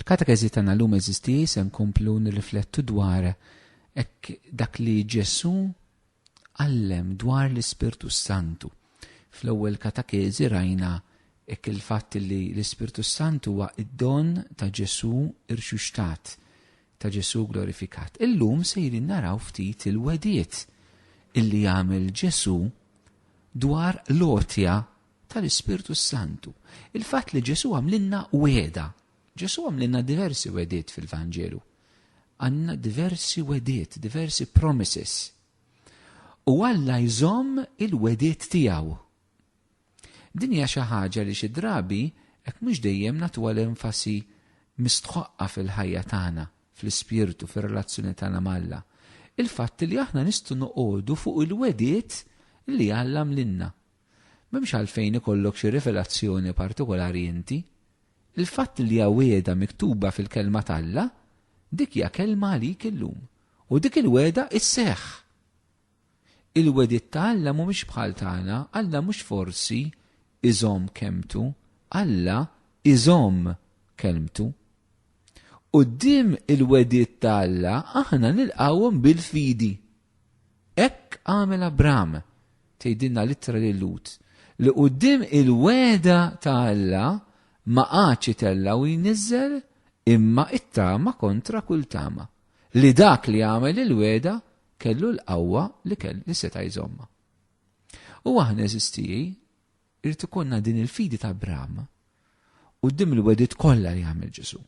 Fil-katekezi tagħna llum eżisti se nkomplu nirriflettu dwar dak li Ġesu għallem dwar l-Ispirtu Santu. Fl-ewwel katekezi rajna il-fatt li l-Ispirtu Santu huwa id-don ta' Ġesu irxuxtat, ta' Ġesu glorifikat. Illum sejrin naraw ftit il-wediet illi jagħmel Ġesu dwar l-għotja tal-Ispirtu Santu. Il-fatt li Ġesu għamlinna weda. Ġesu għamlinna diversi wediet fil-Vanġelu. Għanna diversi wediet, diversi promises. U Alla jżomm il-wediet tiegħu. Din hija xi ħaġa li xi drabi hekk mhux dejjem nagħtu l-enfasi mistħoqqa fil-ħajja tagħna, fl-ispirtu, fir-relazzjoni tagħna mal-Alla. Il-fatt li aħna nistgħu noqogħdu fuq il-wediet li Alla għamlinna. M'hemmx għalfejn ikollok xi rivelazzjoni partikolari inti. Il-fatt li hija weda miktuba fil-kelma tal-Alla, dik hija kelma għalik illum. U dik il-weda isseħħ. Il-wediet ta' Alla mhumiex bħal tagħna, Alla mhux forsi iżomm kemtu, Alla iżomm kelmtu. Quddiem il-wediet ta' Alla aħna nilqawhom bil-fidi. Hekk għamel Abraham, tgħidilna l-ittra lil Lut, li quddiem il-weda ta' Alla ma qatx itella u jniżżel imma it-tama kontra kull tama. Li dak li għamel il-weda kellu l-qawwa li seta' jżomma. U aħna eżistijaj irid ikollna din il-fidi ta' Abraham quddiem il-wediet kollha li għamel Ġesu.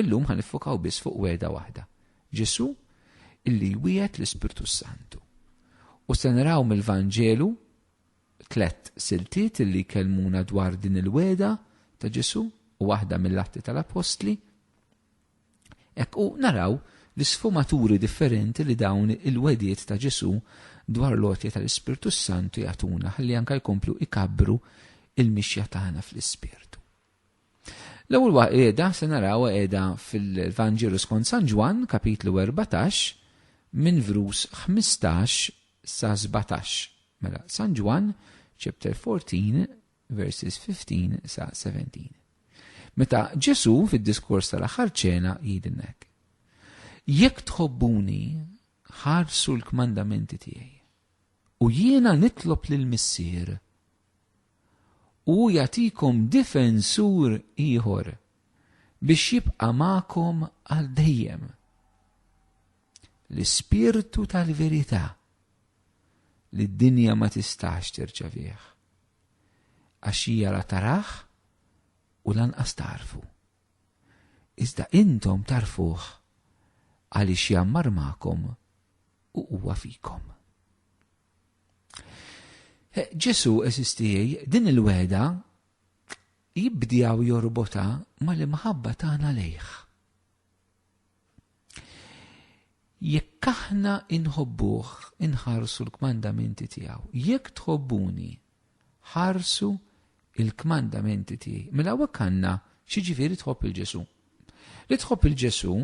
Illum ħanifokaw biss fuq weda waħda. Ġesu illi jwiegħed l-Ispirtu Santu. U se naraw mill-Vanġelu 3 siltiet illi jkellmuna dwar din il-weda ta' Ġesu u waħda mill-Atti tal-Apostli. Hekk u naraw l-isfumaturi differenti li dawn il-wediet ta' Ġesu dwar l-għotja tal-Ispirtu Santu jagħtuna ħalli anke jkomplu ikabbru il-mixja tagħna fl-Ispirtu. L-ewwel qiegħda se naraw qiegħda fil-Vanġelu skont San Ġwan kapitlu 14 minn vrus 15 sa 17. Mela San Ġwan chapter 14 verses 15 sa 17. Meta Ġesu fid-diskors tal-aħħar ċena jgħidilnek: Jekk tħobbuni ħarsu l-kmandamenti tiegħi u jiena nitlob lill-Missier u jagħtikom difensur ieħor biex jibqa' magħkom għal dejjem. L-Ispirtu tal-verità li d-dinja ma tistax tirċevih għax hija la taraħ u lanqas tarfu. Iżda intom tarfuh għaliex jammar magħkom u huwa fikom. Ġesu eżistijaj din il-weda jibdjaw jorbota mal-imħabba tagħna lejh. Jekk aħna inħobbuh inħarsu l-kmandamenti tiegħu, jekk tħobbuni ħarsu il-kmandamenti tiegħi. Mela hawnhekk għandna x'jiġifieri tħobb il-Ġesu. Li tħobb il-Ġesu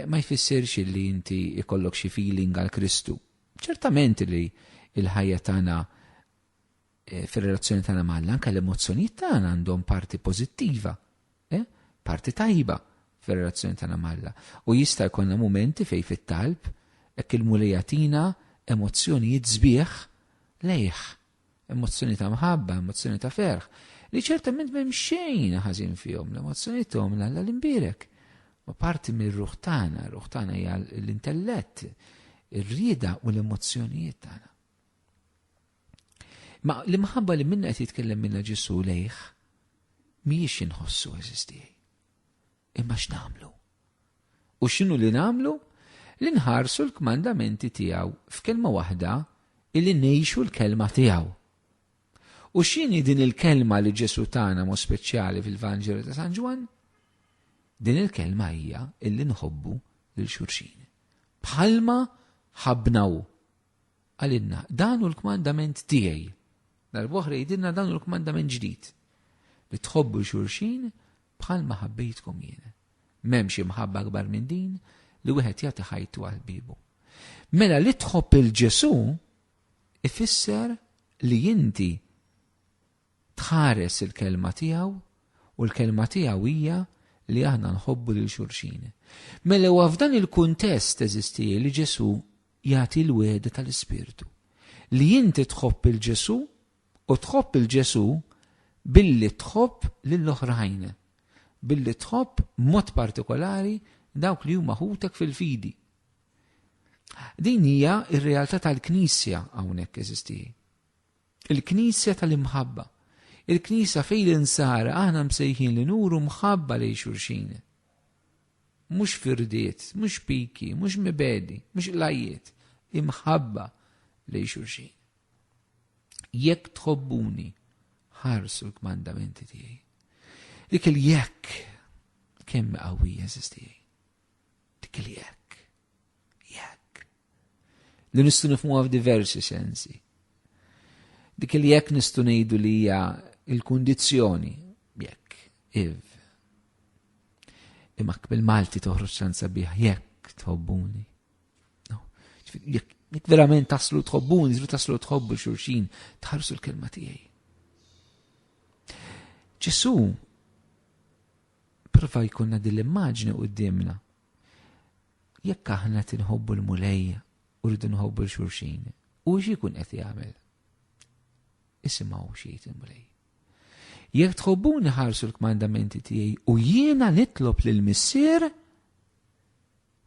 ma jfissirx li inti ikollok xi feeling għal Kristu. Ċertament li l-ħajja tagħna fir-relazzjoni tagħna mal-Alla anke l-emozzjonijiet tagħna għandhom parti pożittiva, parti tajba fir-relazzjoni tagħna mal-Alla. U jista' jkollna mumenti fejn fit-talb hekk il-mulejjatina emozzjonijiet sbieħ lejh, emozzjoni ta' mħabba, emozzjoni ta' ferħ, li ċertament m'hemm xejn ħażin fihom, l-emozzjonijiet tagħhom l-Alla l-imbierek. Ma parti mir-ruħ tagħna hija l-intellett, ir-rieda u l-emozzjonijiet tagħna. Ma l-imħabba li minna qed jitkellem minna Ġesu lejh mhijiex inħossu eżistijaj. Imma x'nagħmlu? U x'inhu li nagħmlu? Li nħarsu l-kmandamenti tiegħu f'kelma waħda illi ngħixu l-kelma tiegħu. U x'inhi din il-kelma li Ġesu tagħna mo speċjali fil-Vanġelu ta' San Ġwan? Din il-kelma hija illi nħobbu lil xulxin. Bħalma ħabnaw għalinna dan hu l-kmandament tiegħi. Darb'oħra jgħidilna dan hu l-kmandament ġdid. Li tħobbu xulxin bħalma ħabbejtkom jien. M'hemmx imħabba akbar minn din li wieħed jagħti ħajtu għal bibu. Mela li tħobb il-Ġesu ifisser li inti tħares il-kelma tiegħu u l-kelma tiegħu hija li aħna nħobbu lil xulxin. Mela huwa f'dan il-kuntest eżistija li Ġesu jagħti l-weda tal-Ispirtu. Li inti tħobb il-Ġesu u tħobb il-Ġesu billi tħobb lill-oħrajn, billi tħobb mod partikolari dawk li huma ħutek fil-fidi. Din hija r-realtà tal-Knisja hawnhekk eżistija. Il-Knisja tal-imħabba. Il-Knisja fejn l-insara aħna msejħin li nuru mħabba lejn xulxin. Mhux firdiet, mhux piki, mhux mibedi, mhux lajjiet, imħabba lejn xulxin. Jekk tħobbuni ħarsu l-kmandamenti tiegħi. Dik il-jekk kemm qawwija eżistija. Dik il-jekk. Jekk. Li nistgħu nifhmuha f'diversi sensi. Dik il-jekk nistgħu ngħidu li hija il-kundizzjoni jekk, imma bil-Malti toħroġ ċans sabiħ jekk tħobbuni. Jekk verament taslu tħobbuni, taslu tħobbu xulxin, tħarsu l-kelma tiegħi. Ġesu prova jkollna din l-immaġni qudiemna. Jekk aħna tinħobbu l-mulejja u rridu nħobbu l-xulxin, u x'ikun qed jagħmel? Isimgħu xi jgħid il-mulejja. Jekk tħobbuni ħarsu l-kmandamenti tiegħi u jiena nitlob lill-Missier,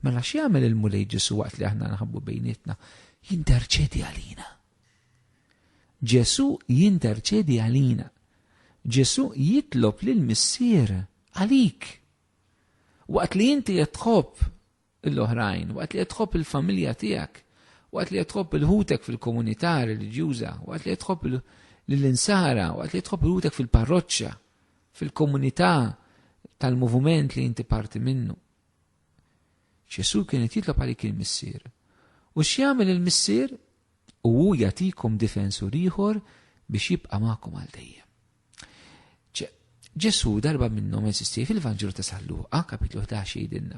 mela x'jagħmel il-mulej Ġesu waqt li aħna nħabbu bejnietna? Jinterċedi għalina. Ġesu jinterċedi għalina. Ġesu jitlob lill-Missier għalik. Waqt li inti qed tħobb l-oħrajn, waqt li qed tħobb il-familja tiegħek, waqt li qed tħobb il-ħutek fil-komunità reliġjuża, waqt li qed tħobb l-insara, waqt li tħobb il-ħutek fil-parroċċa, fil-komunità tal-moviment li inti parti minnu. Ġesu kienet jitlob għalik il-Missier. U x'jagħmel il-Missier? U jagħtikom difensur ieħor biex jibqa' magħkom għal dejjem. Ġesu darba minnhom eżisti fil-Vanġelu ta' San Luqa, kapitlu 11 jgħidilna: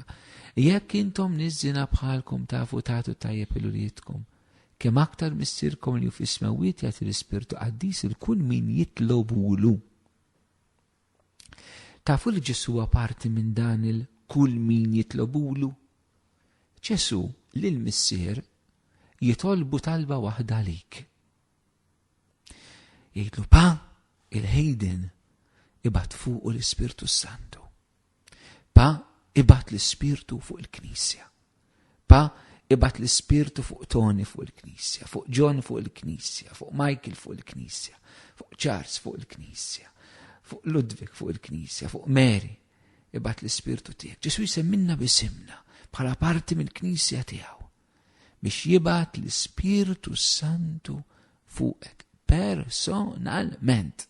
jekk intom niż-żina bħalkom tafu tagħtu tajjeb il-uliedkom, kemm aktar missierkom li hu fis-smawiet jagħti l-Ispirtu Qaddis il kull min jitlobulu. Tafu li Ġesu huwa parti minn dan il-kull min jitlobulu? Ġesu lill-Missier jitolbu talba waħda għalik. Jgħidlu pa il-ħejden ibat fuq l-Ispirtu Santu. Pa ibat l-Ispirtu fuq il-Knisja. Pa ibat l-Ispirtu fuq Tony fuq il-Knisja, fuq John fuq il-Knisja, fuq Michael fuq il-Knisja, fuq Charles fuq il-Knisja, fuq Ludwig fuq il-Knisja, fuq Mary. Ibat l-Ispirtu tiegħek. Ġesu jsemminna bisimna bħala parti mill-Knisja tiegħu biex jibat l-Ispirtu Santu fuqek personalment.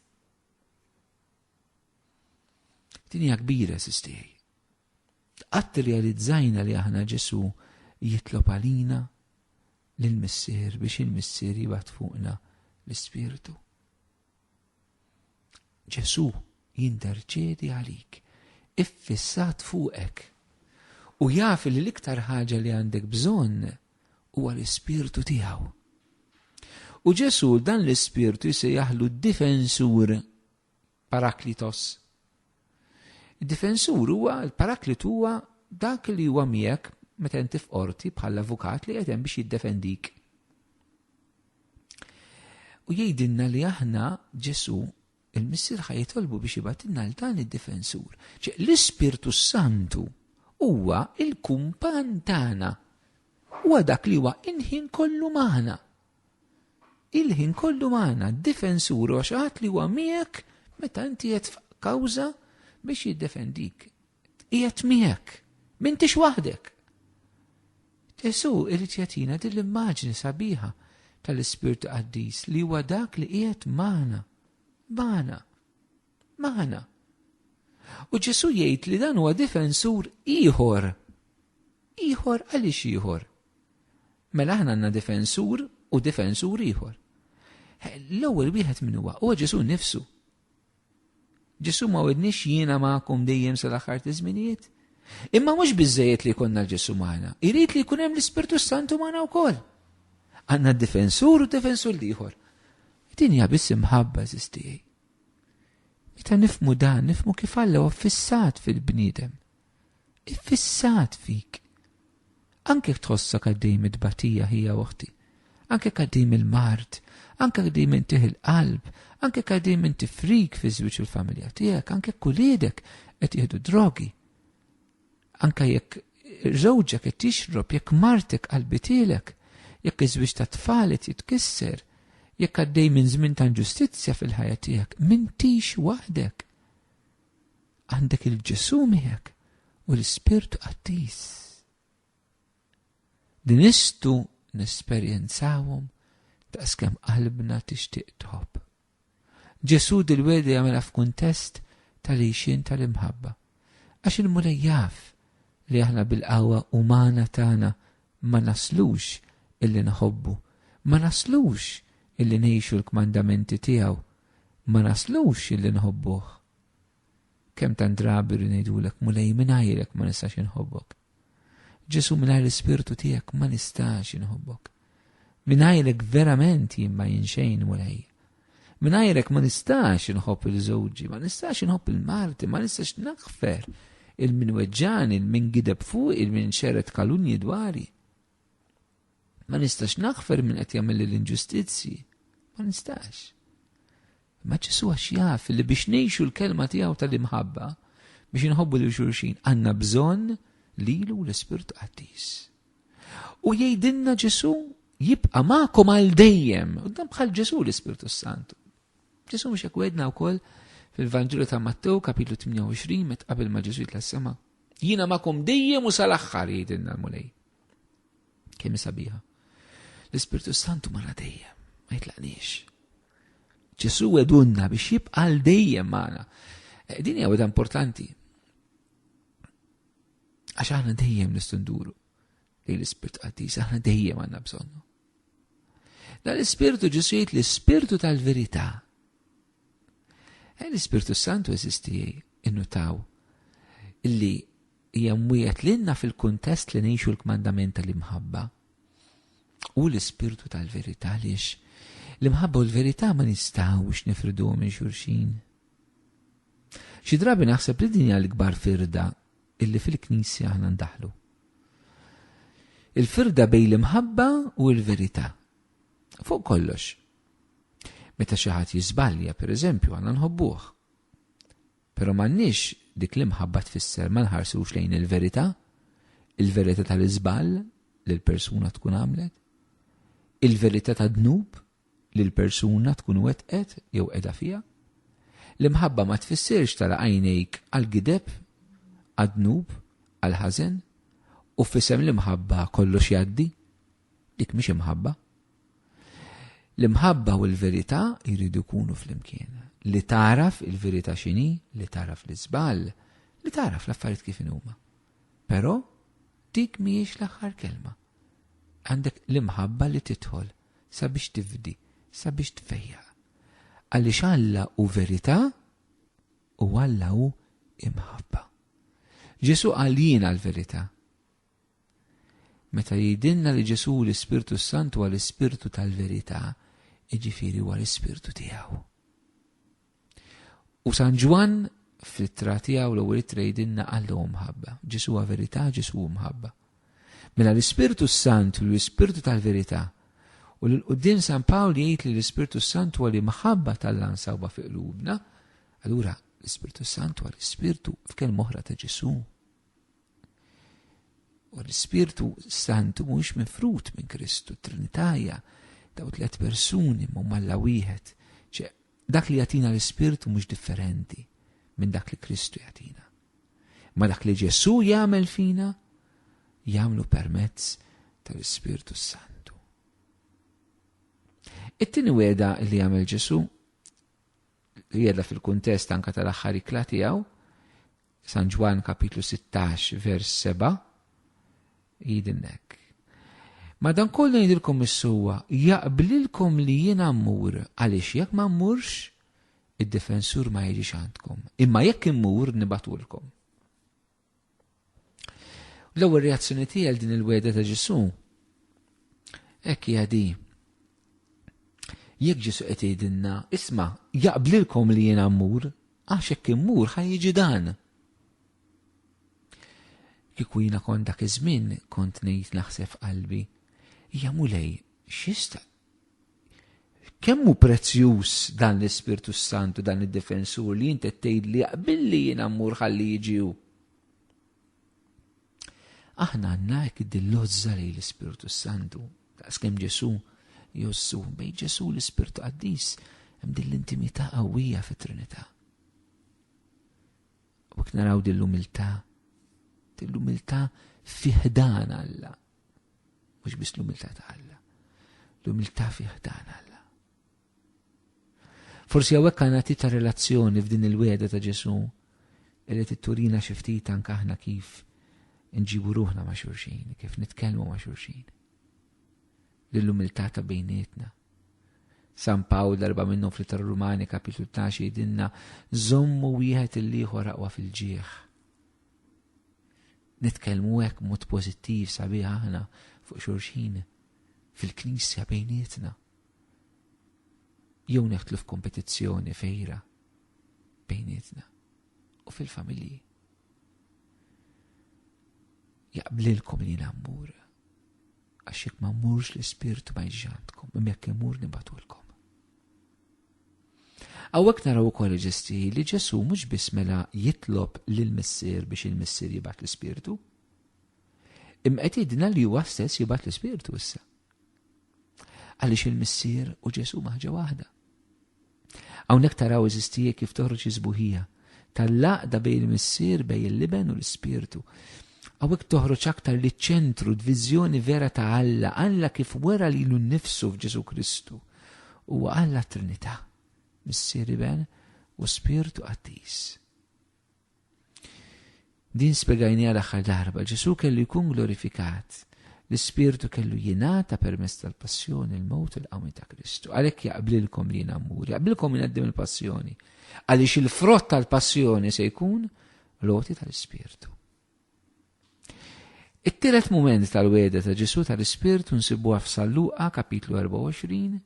Dinja kbira sistej. Qatt realizzajna li aħna Ġesu jitlob għalina lill-Missier biex il-Missier jibgħat fuqna l-Ispirtu. Ġesu jinterċedi għalik, iffissat fuqek u jaf li l-iktar ħaġa li għandek bżonn huwa l-Ispirtu tiegħu. U Ġesu dan l-Ispirtu jsejjaħlu d-difensur Paraklitos. Id-difensur huwa l-Paraklitu huwa dak li huwa miegħek meta inti f'qorti bħall-avukat li qed hemm biex jiddefendik. U jgħidilna li aħna Ġesu il-Missier ħajtolbu biex jibgħatilna l dan id-difensur. L-Ispirtu Santu huwa il-kumpan tagħna. Huwa dak li huwa il-ħin kollu magħna. Il-ħin kollu magħna, d-difensur huwa xi ħadd li huwa miegħek meta inti qed f'kawża biex jiddefendik. Qiegħed miegħek, m'intix waħdek. Ġesu irid jagħtina din l-immaġni sabiħa tal-Ispirtu Qaddis li huwa dak li qiegħed magħna. Magħna. U Ġesu jgħid li dan huwa difensur ieħor. Ieħor għaliex ieħor? Mela aħna għandna difensur u difensur ieħor. L-ewwel wieħed min huwa Ġesu nnifsu. Ġesu ma wedniex jiena magħkom dejjem sal-aħħar tiż-żminijiet. Imma mhux biżżejjed li jkollna Ġesu magħna, irid li jkun hemm l-Ispirtu Santu magħna wkoll. Għandna d-difensur u d-difensur ieħor. Din hija biss imħabba żistijaj. Meta nifmu dan, nifmu kif Alla huwa fissat fil-bniedem. Iffissat fik. Anke tħossok għaddej mid-batija hija waħti. Anke għaddej mill-mart, anke għaddej minn tiħ il-qalb, anke għaddej minn tifrik fi żwieġ il-familja tiegħek, anke kuliedek qed jieħdu drogi. Anke jekk żewġek qed tixrob, jekk martek qalbitilek, jekk iż-żwieġ ta' tfal qed jitkisser, jekk għaddej minn żmien ta' ġustizzja fil-ħajja tiegħek, m'intix waħdek. Għandek il-Ġesu miegħek u l-Ispirtu Qaddiż. Din nistgħu nesperjenzawhom ta' skemm qalbna tixtieq tħobb. Ġesu dil-weda jagħmilha f'kuntest tal-għixien tal-imħabba. Għax il-Mulej jaf li aħna bil-qawwa umana tagħna ma naslux illi naħobbu, ma naslux illi ngħixu l-kmandamenti tiegħu, ma naslux illi nħobbuh. Kemm tant drabi ngħidulek Mulej mingħajrek ma nistax inħobbok. Ġesu mingħajr l-Ispirtu tiegħek ma nistax inħobbok. Mingħajrek verament jien ma jinxejn Mulej. Mingħajrek ma nistax inħobb il-żewġi, ma nistax inħobb il-marti, ma nistax naħfer il-min weġġan, il-min gideb fuq, il-min xeret kalunji dwari. Ma nistax naħfer min qed jagħmel l-inġustizzi. Ma nistax. Ma Ġesu għax jaf li biex ngħixu l-kelma tiegħu tal-imħabba, biex inħobbu lil xulxin, għandna bżonn lilu l-Ispirtu Qaddiż. U jgħidilna Ġesu jibqa' magħkom għal dejjem, u dan bħal Ġesu l-Ispirtu Santu. Ġesu mhux hekk wedna wkoll fil-Vanġelu ta' Mattew kapitlu 28 meta qabel ma Ġesu jitla s-sema. Jiena magħkom dejjem u sal-aħħar jgħidilna l-Mulej. Kemm sabiħa. L-Ispirtu Santu mara dejjem, ma jitlaqniex. Ġesu wedunna biex jibqa' għal dejjem magħna. Din hija weda importanti. Għax aħna dejjem nistgħu nduru li l-Ispirtu Qaddiż aħna dejjem għandna bżonnu. Dan l-Ispirtu Ġesu jgħid l-Ispirtu tal-verità. L-Ispirtu Santu eżisti innutaw illi hija mwiegħed lilna fil-kuntest li ngħixu l-kmandament tal-imħabba u l-Ispirtu tal-verità għaliex l-imħabba u l-verità ma nistgħux nifrduhom minn xulxin. Xi drabi naħseb li din hija l-ikbar firda illi fil-Knisja aħna ndaħlu. Il-firda bejn l-imħabba u l-verità. Fuq kollox. Meta xi ħadd jiżbalja pereżempju għandna nħobbuh. Però m'għandniex dik l-imħabba tfisser ma nħarsux lejn il-verità tal-iżball li l-persuna tkun għamlet, il-verità ta' dnub li l-persuna tkun wettqet jew qiegħda fiha. L-imħabba ma tfissirx tara għajnejk għal-gideb, għad-dnub, għal-ħażen, u f'isem l-imħabba kollox jgħaddi, dik mhix imħabba. L-imħabba u l-verità jridu jkunu fl-imkien. Li taraf il-verità x'inhi, li taraf l-iżball, li taraf l-affarijiet kif huma. Però dik mhijiex l-aħħar kelma. Għandek l-imħabba li tidħol sabiex tifdi, sabiex tfejja. Għaliex Alla u verità u Alla u imħabba. Ġesu qal jiena l-verità. Meta jgħidilna li Ġesu l-Ispirtu Santu huwa l-Ispirtu tal-verità, jiġifieri huwa l-Ispirtu tiegħu. U San Ġwan fl-ittra tiegħu l-ewwel ittra jgħidilna Alla hu mħabba. Ġesu huwa verità, Ġesu hu mħabba. Mela l-Ispirtu Santu l-Ispirtu tal-verità. U l-qudiem San Pawl jgħid li l-Ispirtu Santu huwa l-imħabba tal-Alla nsawba fi qlubna, allura l-Ispirtu Santu huwa l-Ispirtu f'kelma oħra ta' Ġesu. U l-Ispirtu Santu mhux mifrut minn Kristu, Trinitajja, daw 3 persuni huma Alla wieħed. Dak li jagħtina l-Ispirtu mhux differenti minn dak li Kristu jagħtina. Ma dak li Ġesu jagħmel fina jagħmlu permezz tal-Ispirtu Santu. It-tieni weda li jagħmel Ġesu li jgħidha fil-kuntest anke tal-aħħar ikla tiegħu, San Ġwan kapitlu 16 vers 7, jgħidilnek. Madankollu jgħidilkom is-suwa jaqblilkom li jiena mmur għaliex jekk ma mmurx id-difensur ma jiġix għandkom. Imma jekk immur nibatulkom. L-ewwel reazzjoni tiegħi għal din il-weda ta' Ġesu hekk hija di. Jekk Ġesu qed jgħidilna, isma' jaqblilkom li jiena mmur għax hekk immur ħajjiġi dan. Kieku jiena kont dak iż-żmien kont ngħid naħseb qalbi, hija mulej x'jista' kemm hu prezzjuż dan l-Ispirtu Santu, dan id-difensur li inti tgħidli billi jiena mmur ħalli jiġi hu. Aħna għandna hekk id-lozza lejn l-Ispirtu Santu, daqskemm Ġesu jossu bejn Ġesu l-Ispirtu Qaddis hemm din l-intimità qawwija fit-Trinità. U hekk naraw din l-umiltà fih dan Alla. Mhux biss l-umiltà ta' Alla. L-umiltà fih dan Alla. Forsi hawnhekk għandna tita relazzjoni f'din il-wegħda ta' Ġesu li titturina xi ftit anke aħna kif nġibu ruħna ma' xulxin, kif nitkellmu ma' xulxin. L-umiltà ta' bejnietna. San Pawl darba minnhom fl-Ittra Rumani kapitlu 12 jgħidilna żommu wieħed il-ieħor aqwa fil-ġieħ. Nitkellmu hekk mod pożittiv sabiħ aħna fuq xulxin fil-Knisja bejnietna. Jew neħtlu f'kompetizzjoni fejra bejnietna u fil-familji. Jaqblilkom li nammur għax jekk ma mmurx l-Ispirtu ma jiġix għandkom, imma jekk imur nibatulkom. Hawnhekk naraw ukoll ġesti li Ġesu mhux biss mela jitlob lill-Missier biex il-Missier jibgħat l-Ispirtu, imma qed jgħidilna li huwa stess jibgħat l-Ispirtu issa. Għaliex il-Missier u Ġesu ħaġa waħda. Hawnhekk taraw eżistija kif toħroġ iżbuħija tal-laqda bejn il-Missier bejn il-liben u l-Ispirtu. Hawnhekk toħroġ aktar li ċentru d-viżjoni vera ta' Alla, Alla kif wera lilu nnifsu f'Ġesu Kristu. Huwa Alla Trinità, Missier Iben u Spirtu Qaddis. Din spjegajniha l-aħħar darba, Ġesu kellu jkun glorifikat. L-Ispirtu kellu jingħata permezz tal-passjoni, il-mewt u l-qawmi ta' Kristu. Għalhekk jaqblilkom li nammur, jaqblilkom li nqeddim il-passjoni. Għaliex il-frott tal-passjoni se jkun l-għoti tal-Ispirtu. It-tielet mument tal-wegħda ta' Ġesu tal-Ispirtu nsibuha f'San Luqa kapitlu 24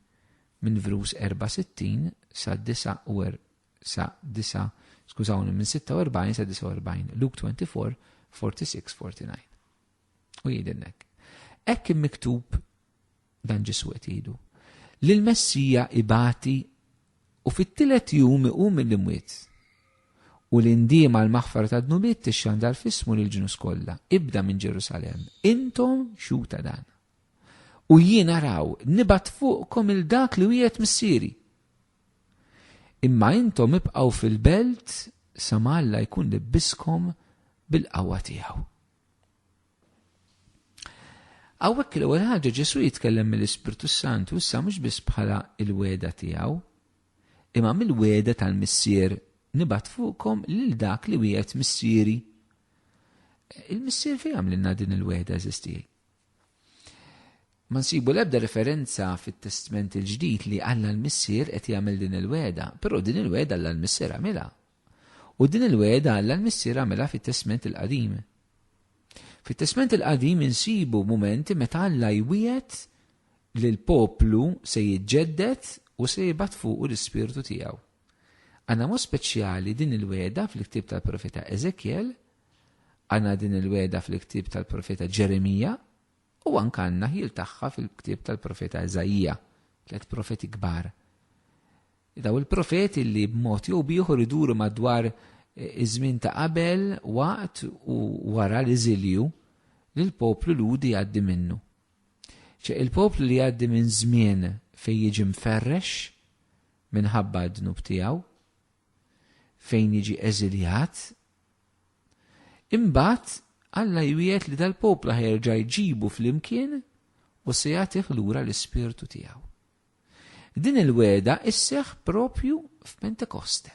minn verus 64 sa 9 minn 46 sa 49, Luke 24, 46, 49. U jgħidilnek. Hekk miktub dan Ġesu qed jgħidu li l-Messija ibati u fit-tielet jum iqum mill-imwiet u l-indiem għal maħfar ta' dnubiet tixxandar f'ismu lill-ġnus kollha, ibda minn Ġerusalemm. Intom xuta dan. U jien araw nibat fuqkom il-dak li wieħed missieri. Imma intom ibqgħu fil-belt sa Alla jkun libbiskom bil-qawwa tiegħu. Hawnhekk l-ewwel ħaġa Ġesu jitkellem mill-Ispirtu Santu issa mhux biss bħala l-wegħda tiegħu, imma mill-wegħda tal-Missier nibat fuqkom lil dak li wieħed missieri. Il-Missier fejn għamlilna din il-wegħda eżistijaj. Ma nsibu l-ebda referenza fit-Testament il-ġdid li Alla l-Missier qed jagħmel din il-wegħda, però din il-wegħda Alla l-Missier għamilha. U din il-wegħda Alla l-Missier għamilha fit-Testament il-Qadim. Fit-Testament il-Qadim insibu mumenti meta Alla jwiegħed li l-poplu se jiġġedded u se jibgħat fuq l-Ispirtu tiegħu. Għandna mod speċjali din il-wegħda fil-ktieb tal-Profeta Eżekjel, għandna din il-wegħda fil-ktieb tal-Profeta Ġeremija u anke għandna ħil tagħha fil-ktieb tal-Profeta Eżajija, 3 profeti kbar. Daw il-profeti li b'mod jew ieħor iduru madwar iż-żmien ta' qabel waqt u wara l-eżilju li l-poplu ludi jgħaddi minnu. Il-poplu li jgħaddi minn żmien fejn jiġi mferrex minħabba d-dnub tiegħu, fejn jiġi eżiljat, imbagħad Alla jwiegħed li dal-poplu ħjerġa' jġibu flimkien u se jagħtih lura l-Ispirtu tiegħu. Din il-wegħda isseħħ propju f'Pentekoste.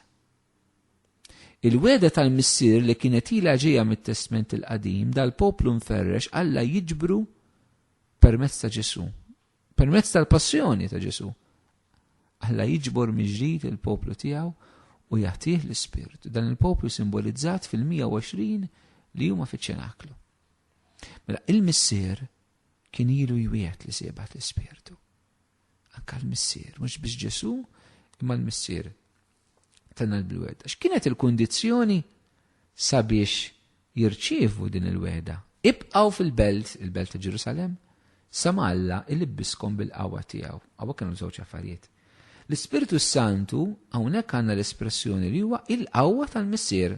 Il-wegħda tal-Missier li kienet ilha ġejja mit-Testament il-Qadim dal-poplu mferrex Alla jiġbru permezz ta' Ġesu, permezz tal-passjoni ta' Ġesu. Alla jiġbor miġrid il-poplu tiegħu u jagħtih l-Ispirtu. Dan il-poplu simbolizzat fil-120 li huma fiċ-ċenaklu. Mela il-Missier kien ilu jwiegħed li se jibgħat l-Ispirtu. Anke l-Missier, mhux biss Ġesu, imma l-Missier. tanal bil-weda. X'kienet il-kundizzjoni sabiex jirċievu din il-weda? Ibqgħu fil-belt, il-belt ta' Ġerusalem, sama Alla ilibbiskom bil-qawwa tiegħu. Għawa kienu żewġ affarijiet. L-Ispiritu Santu hawnhekk għandna l-espressjoni li huwa il-qawwa tal-missier.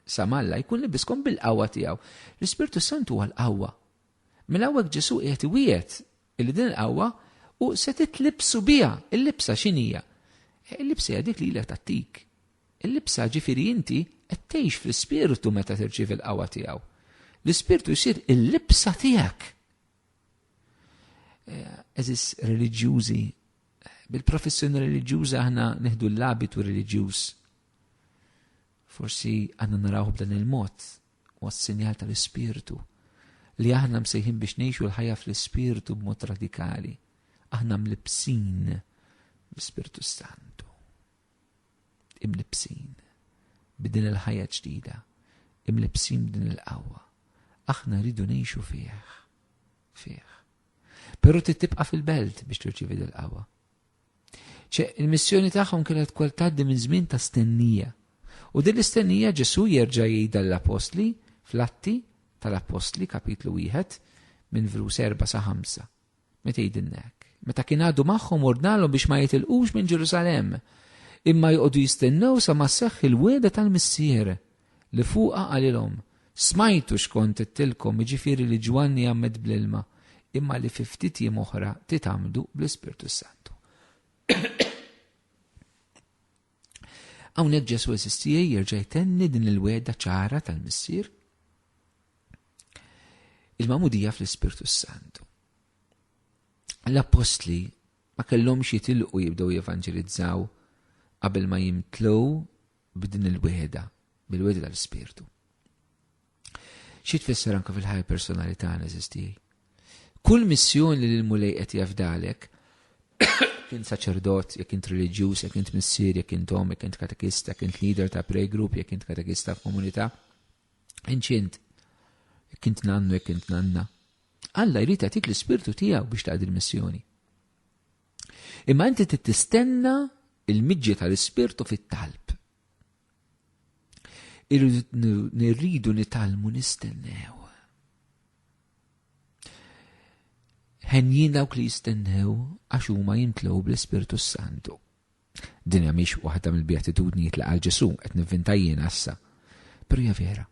Sama Alla jkun libbiskom bil-qawwa tiegħu. L-Ispiritu Santu huwa l-qawwa. Mill-hawnhekk Ġesu qiegħed iwiegħed illi din il-qawwa u se titlibsu biha. Il-libsa x'inhija? Il-libsa hija dik li ilha tattik. Il-libsa ġifieri inti qed tgħix fl-Ispiritu meta tirċievi l-qawwa tiegħu. L-Ispiritu jsir il-libsa tiegħek. Eżis reliġjużi, bil-professjoni reliġjuża aħna neħdu l-abitu reliġjuż. Forsi għandna narawh b'dan il-mod u għas-sinjal tal-Ispiritu li aħna msejħin biex ngħixu l-ħajja fl-Ispiritu b'mod radikali. Aħna mlibsin bl-Ispiritu Santu. Imlibsin b'din il-ħajja ġdida. Imlibsin b'din il-qawwa. Aħna rridu ngħixu fih. Però tibqa' fil-belt biex tirċievi l-qawwa. Il-missjoni tagħhom kienet kol tgħaddi minn żmien ta' stennija. U din l-istennija Ġesu jerġa' jgħidha l-Apostli fl-Atti tal-Apostli kapitlu 1 minn verus 4 sa 5. Meta jgħidilnek. Meta kien għadu magħhom ordnalhom biex ma jitilqux minn Ġerusalem, imma jqogħdu jistennew sa ma sseħħ il-weda tal-missier li fuqha qalilhom. Smajtu x'kont qedtilkom, jiġifieri li Ġwanni għammed bl-ilma, imma li fi ftit jiem oħra titgħamdu bl-Ispiritu Santu. Hawnhekk Ġesu eżistija jerġa' jtenni din il-weda ċara tal-missier il-magħmudija fl-Ispiritu Santu. L-Apostli ma kellhomx jitilqu jibdew jevanġelizzaw qabel ma jimtlew b'din il-weda, bil-weda tal-Ispiritu. Xi tfisser anke fil-ħajja personali tagħna eżistija. Kull missjoni li l-mulej qed jafdalek, kien saċerdot, jekk int reliġjuż, jekk int missier, jekk int om, jekk int katekista, jekk int leader ta' pray group, jekk int katekista f'komunità, inċint, jekk int nannu, jekk int nanna. Alla jrid jagħtik l-Ispirtu tiegħu biex taqdi l-missjoni. Imma inti tistenna il-miġġi tal-Ispirtu fit-talb. Nirridu nitalmu nistennew. Ħenjin dawk li jistennew għax huma jimtlew bl-Ispiritu Santu. Din mhix waħda mill-beatitudnijiet li qal Ġesu qed nivvinta jien issa. Però hija vera.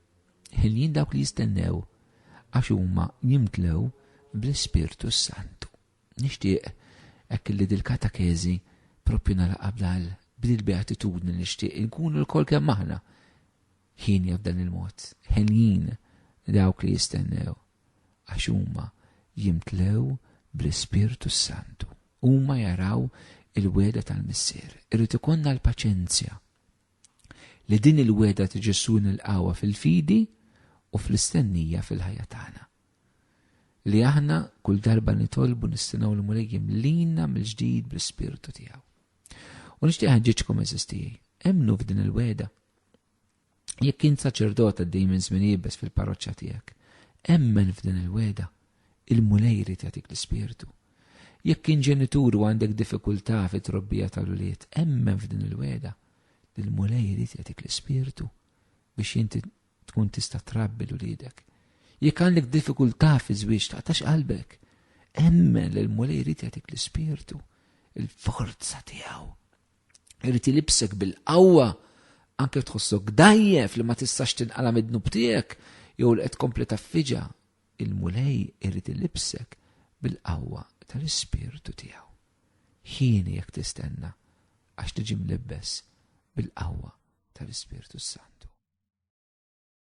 Ħenjin dawk li jistennew għax huma jimtlew bl-Ispiritu Santu. Nixtieq hekk li dil-katakezi proprju nara qabel bil-beatitudni nixtieq inkunu l-kol kemm aħna ħin f'dan il-mod. Ħenjin dawk li jistennew għax huma jimtlew bl-Ispiritu Santu. Huma jaraw il-weda tal-missier. Irrid ikollna l-paċenzja li din il-weda tiġessu nilqawha fil-fidi u fl-istennija fil-ħajja tagħna. Li aħna kull darba nitolbu nistennew l-mulej jimlina mill-ġdid bl-Ispiritu tiegħu. U nixtieq ħeġġeġkom eżistijaj, emnu f'din il-weda. Jekk int saċerdot għaddej minn żmien jibes fil-parroċċja tiegħek, emmen f'din il-weda. Il-mulej jrid jagħtik l-Ispirtu. Jekk kien ġenitur u għandek diffikultà fit-trobbija tal-ulied, emmen f'din il-weda. Il-mulej jrid jagħtik l-Ispirtu biex inti tkun tista' trabbi l-uliedek. Jekk għandek diffikultà fi żwieġ taqtax qalbek, emmen li l-mulej jrid jagħtik l-Ispirtu, il-forza tiegħu. Irid ilibsek bil-qawwa anke tħossok dajjef li ma tistax tinqala mid-dnub tiegħek jew li qed tkompli taffiġa. Il-mulej irrid ilibsek bil-qawwa tal-Ispirtu tiegħu. Ħin jekk tistenna għax tiġi mlibbes bil-qawwa tal-Ispirtu Santu.